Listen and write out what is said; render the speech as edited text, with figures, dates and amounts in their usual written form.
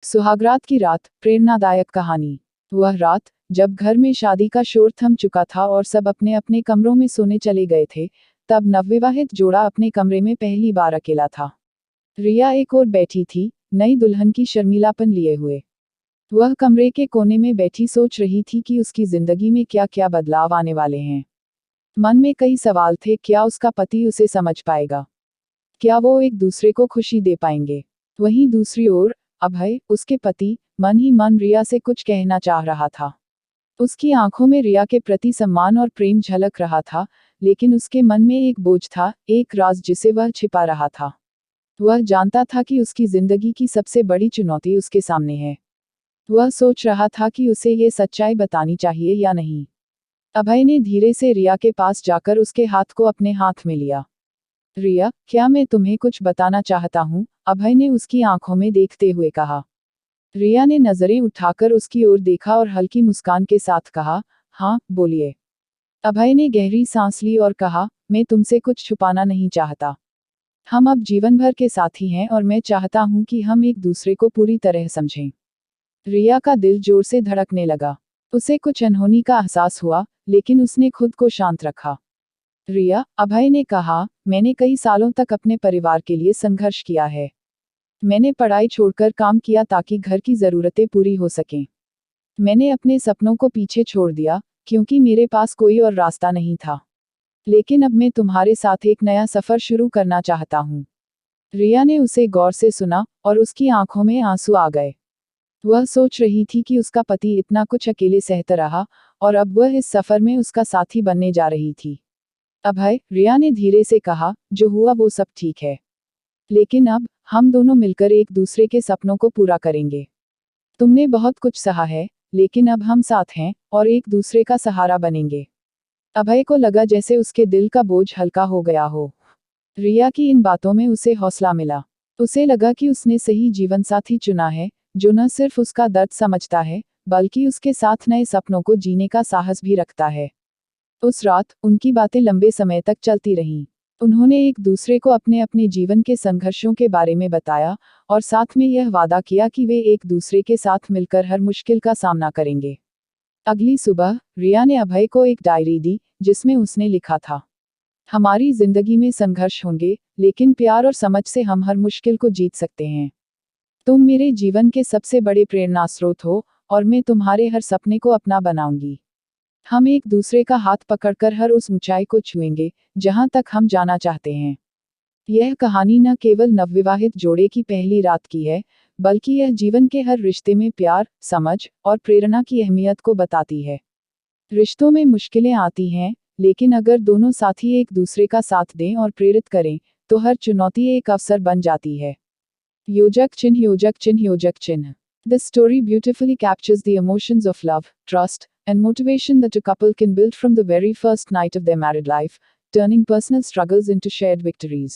सुहागरात की रात, प्रेरणादायक कहानी। वह रात, जब घर में शादी का शोर थम चुका था और सब अपने अपने कमरों में सोने चले गए थे, तब नवविवाहित जोड़ा अपने कमरे में पहली बार अकेला था। रिया एक ओर बैठी थी, नई दुल्हन की शर्मीलापन लिए हुए। वह कमरे के कोने में बैठी सोच रही थी कि उसकी जिंदगी में क्या क्या बदलाव आने वाले हैं। मन में कई सवाल थे। क्या उसका पति उसे समझ पाएगा? क्या वो एक दूसरे को खुशी दे पाएंगे? वहीं दूसरी ओर अभय, उसके पति, मन ही मन रिया से कुछ कहना चाह रहा था। उसकी आंखों में रिया के प्रति सम्मान और प्रेम झलक रहा था, लेकिन उसके मन में एक बोझ था, एक राज जिसे वह छिपा रहा था। वह जानता था कि उसकी जिंदगी की सबसे बड़ी चुनौती उसके सामने है। वह सोच रहा था कि उसे ये सच्चाई बतानी चाहिए या नहीं। अभय ने धीरे से रिया के पास जाकर उसके हाथ को अपने हाथ में लिया। रिया, क्या मैं तुम्हें कुछ बताना चाहता हूँ? अभय ने उसकी आंखों में देखते हुए कहा। रिया ने नजरें उठाकर उसकी ओर देखा और हल्की मुस्कान के साथ कहा, हाँ, बोलिए। अभय ने गहरी सांस ली और कहा, मैं तुमसे कुछ छुपाना नहीं चाहता। हम अब जीवन भर के साथी हैं और मैं चाहता हूँ कि हम एक दूसरे को पूरी तरह समझें। रिया का दिल जोर से धड़कने लगा। उसे कुछ अनहोनी का एहसास हुआ, लेकिन उसने खुद को शांत रखा। रिया, अभय ने कहा, मैंने कई सालों तक अपने परिवार के लिए संघर्ष किया है। मैंने पढ़ाई छोड़कर काम किया ताकि घर की ज़रूरतें पूरी हो सकें। मैंने अपने सपनों को पीछे छोड़ दिया, क्योंकि मेरे पास कोई और रास्ता नहीं था। लेकिन अब मैं तुम्हारे साथ एक नया सफ़र शुरू करना चाहता हूँ। रिया ने उसे गौर से सुना, और उसकी आंखों में आंसू आ गए। वह सोच रही थी कि उसका पति इतना कुछ अकेले सहता रहा, और अब वह इस सफ़र में उसका साथी बनने जा रही थी। अभय, रिया ने धीरे से कहा, जो हुआ वो सब ठीक है। लेकिन अब, हम दोनों मिलकर एक दूसरे के सपनों को पूरा करेंगे। तुमने बहुत कुछ सहा है, लेकिन अब हम साथ हैं, और एक दूसरे का सहारा बनेंगे। अभय को लगा जैसे उसके दिल का बोझ हल्का हो गया हो। रिया की इन बातों में उसे हौसला मिला। उसे लगा कि उसने सही जीवनसाथी चुना है, जो न सिर्फ उसका दर्द समझता है, बल्कि उसके साथ नए सपनों को जीने का साहस भी रखता है। उस रात, उनकी बातें लंबे समय तक चलती रहीं। उन्होंने एक दूसरे को अपने अपने जीवन के संघर्षों के बारे में बताया, और साथ में यह वादा किया कि वे एक दूसरे के साथ मिलकर हर मुश्किल का सामना करेंगे। अगली सुबह, रिया ने अभय को एक डायरी दी, जिसमें उसने लिखा था, हमारी जिंदगी में संघर्ष होंगे, लेकिन प्यार और समझ से हम हर मुश्किल को जीत सकते हैं। तुम मेरे जीवन के सबसे बड़े प्रेरणा स्रोत हो, और मैं तुम्हारे हर सपने को अपना बनाऊंगी। हम एक दूसरे का हाथ पकड़कर हर उस ऊंचाई को छुएंगे, जहां तक हम जाना चाहते हैं। यह कहानी न केवल नवविवाहित जोड़े की पहली रात की है, बल्कि यह जीवन के हर रिश्ते में प्यार, समझ और प्रेरणा की अहमियत को बताती है। रिश्तों में मुश्किलें आती हैं, लेकिन अगर दोनों साथी एक दूसरे का साथ दें और प्रेरित करें, तो हर चुनौती एक अवसर बन जाती है। योजक चिन्ह, योजक चिन्ह, योजक चिन्ह। This story beautifully captures the emotions of love, trust, and motivation that a couple can build from the very first night of their married life, turning personal struggles into shared victories.